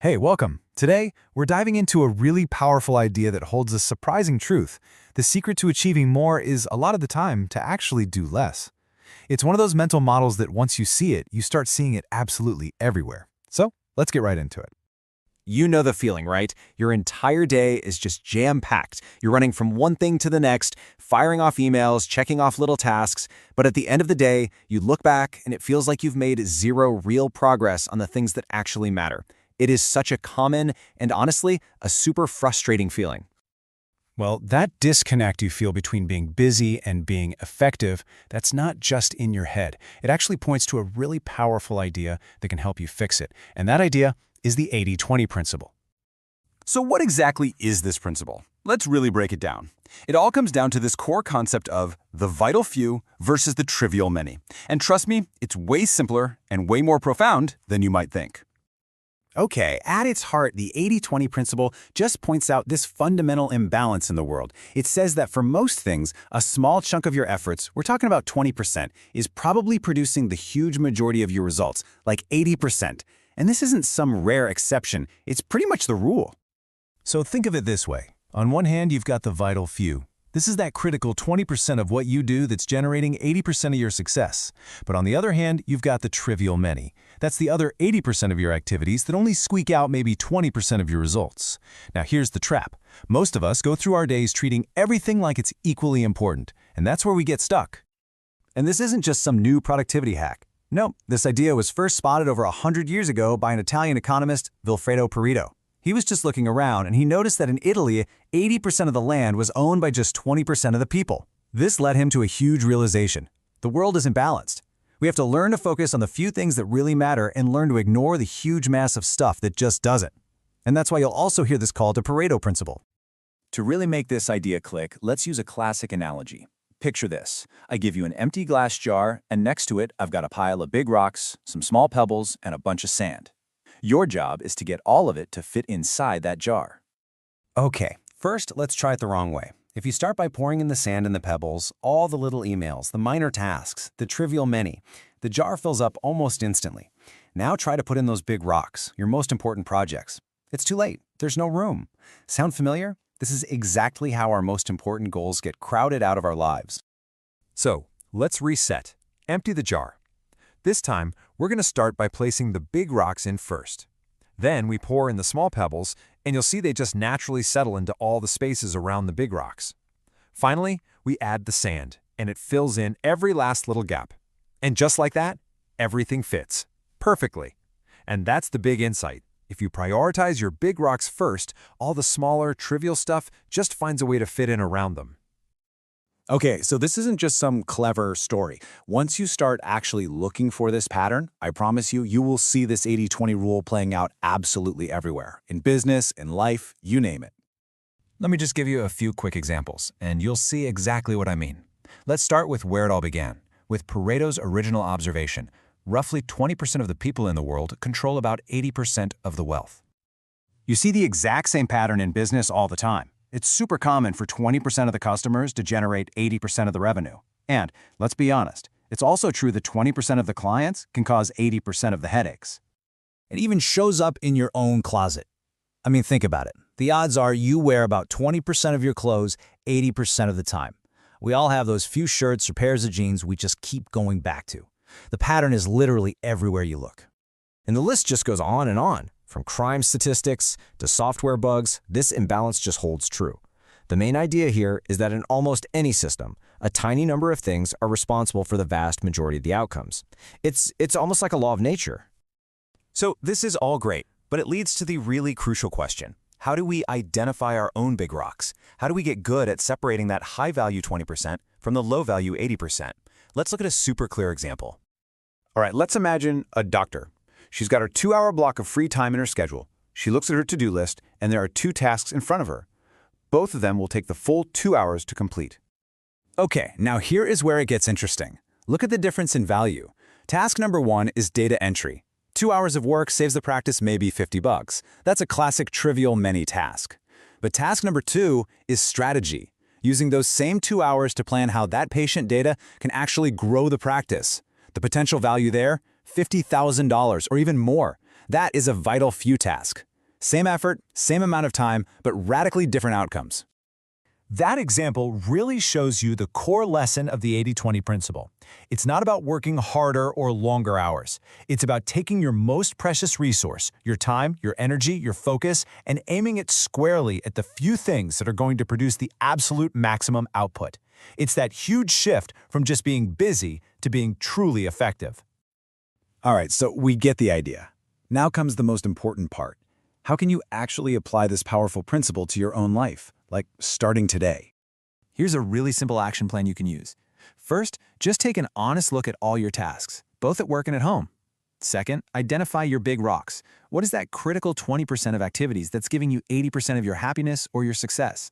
Hey, welcome. Today, we're diving into a really powerful idea that holds a surprising truth. The secret to achieving more is, a lot of the time, to actually do less. It's one of those mental models that once you see it, you start seeing it absolutely everywhere. So, let's get right into it. You know the feeling, right? Your entire day is just jam-packed. You're running from one thing to the next, firing off emails, checking off little tasks, but at the end of the day, you look back and it feels like you've made zero real progress on the things that actually matter. It is such a common and honestly, a super frustrating feeling. Well, that disconnect you feel between being busy and being effective, that's not just in your head. It actually points to a really powerful idea that can help you fix it. And that idea is the 80-20 principle. So what exactly is this principle? Let's really break it down. It all comes down to this core concept of the vital few versus the trivial many. And trust me, it's way simpler and way more profound than you might think. Okay, at its heart, the 80-20 principle just points out this fundamental imbalance in the world. It says that for most things, a small chunk of your efforts, we're talking about 20%, is probably producing the huge majority of your results, like 80%. And this isn't some rare exception, it's pretty much the rule. So think of it this way. On one hand, you've got the vital few. This is that critical 20% of what you do that's generating 80% of your success. But on the other hand, you've got the trivial many. That's the other 80% of your activities that only squeak out maybe 20% of your results. Now here's the trap. Most of us go through our days treating everything like it's equally important, and that's where we get stuck. And this isn't just some new productivity hack. No, this idea was first spotted over 100 years ago by an Italian economist, Pareto. He was just looking around and he noticed that in Italy, 80% of the land was owned by just 20% of the people. This led him to a huge realization. The world isn't balanced. We have to learn to focus on the few things that really matter and learn to ignore the huge mass of stuff that just doesn't. And that's why you'll also hear this called the Pareto Principle. To really make this idea click, let's use a classic analogy. Picture this. I give you an empty glass jar, and next to it, I've got a pile of big rocks, some small pebbles, and a bunch of sand. Your job is to get all of it to fit inside that jar. Okay, first, let's try it the wrong way. If you start by pouring in the sand and the pebbles, all the little emails, the minor tasks, the trivial many, the jar fills up almost instantly. Now try to put in those big rocks, your most important projects. It's too late. There's no room. Sound familiar? This is exactly how our most important goals get crowded out of our lives. So, let's reset. Empty the jar. This time, we're going to start by placing the big rocks in first. Then we pour in the small pebbles, and you'll see they just naturally settle into all the spaces around the big rocks. Finally, we add the sand, and it fills in every last little gap. And just like that, everything fits perfectly. And that's the big insight. If you prioritize your big rocks first, all the smaller, trivial stuff just finds a way to fit in around them. Okay, so this isn't just some clever story. Once you start actually looking for this pattern, I promise you, you will see this 80-20 rule playing out absolutely everywhere. In business, in life, you name it. Let me just give you a few quick examples, and you'll see exactly what I mean. Let's start with where it all began, with Pareto's original observation. Roughly 20% of the people in the world control about 80% of the wealth. You see the exact same pattern in business all the time. It's super common for 20% of the customers to generate 80% of the revenue. And, let's be honest, it's also true that 20% of the clients can cause 80% of the headaches. It even shows up in your own closet. I mean, think about it. The odds are you wear about 20% of your clothes 80% of the time. We all have those few shirts or pairs of jeans we just keep going back to. The pattern is literally everywhere you look. And the list just goes on and on. From crime statistics to software bugs, this imbalance just holds true. The main idea here is that in almost any system, a tiny number of things are responsible for the vast majority of the outcomes. It's almost like a law of nature. So this is all great, but it leads to the really crucial question. How do we identify our own big rocks? How do we get good at separating that high-value 20% from the low-value 80%? Let's look at a super clear example. All right, let's imagine a doctor. She's got her 2-hour block of free time in her schedule. She looks at her to-do list, and there are 2 tasks in front of her. Both of them will take the full 2 hours to complete. Okay, now here is where it gets interesting. Look at the difference in value. Task number 1 is data entry. 2 hours of work saves the practice maybe $50. That's a classic trivial many task. But task number 2 is strategy, using those same 2 hours to plan how that patient data can actually grow the practice. The potential value there, $50,000 or even more. That is a vital few task. Same effort, same amount of time, but radically different outcomes. That example really shows you the core lesson of the 80-20 principle. It's not about working harder or longer hours. It's about taking your most precious resource, your time, your energy, your focus, and aiming it squarely at the few things that are going to produce the absolute maximum output. It's that huge shift from just being busy to being truly effective. All right, so we get the idea. Now comes the most important part. How can you actually apply this powerful principle to your own life, like starting today? Here's a really simple action plan you can use. First, just take an honest look at all your tasks, both at work and at home. Second, identify your big rocks. What is that critical 20% of activities that's giving you 80% of your happiness or your success?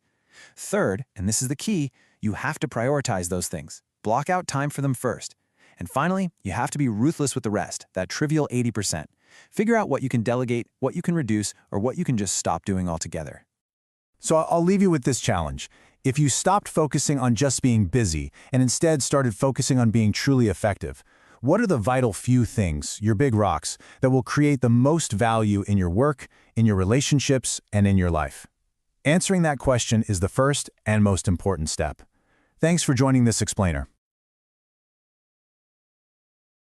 Third, and this is the key, you have to prioritize those things. Block out time for them first. And finally, you have to be ruthless with the rest, that trivial 80%. Figure out what you can delegate, what you can reduce, or what you can just stop doing altogether. So I'll leave you with this challenge. If you stopped focusing on just being busy and instead started focusing on being truly effective, what are the vital few things, your big rocks, that will create the most value in your work, in your relationships, and in your life? Answering that question is the first and most important step. Thanks for joining this explainer.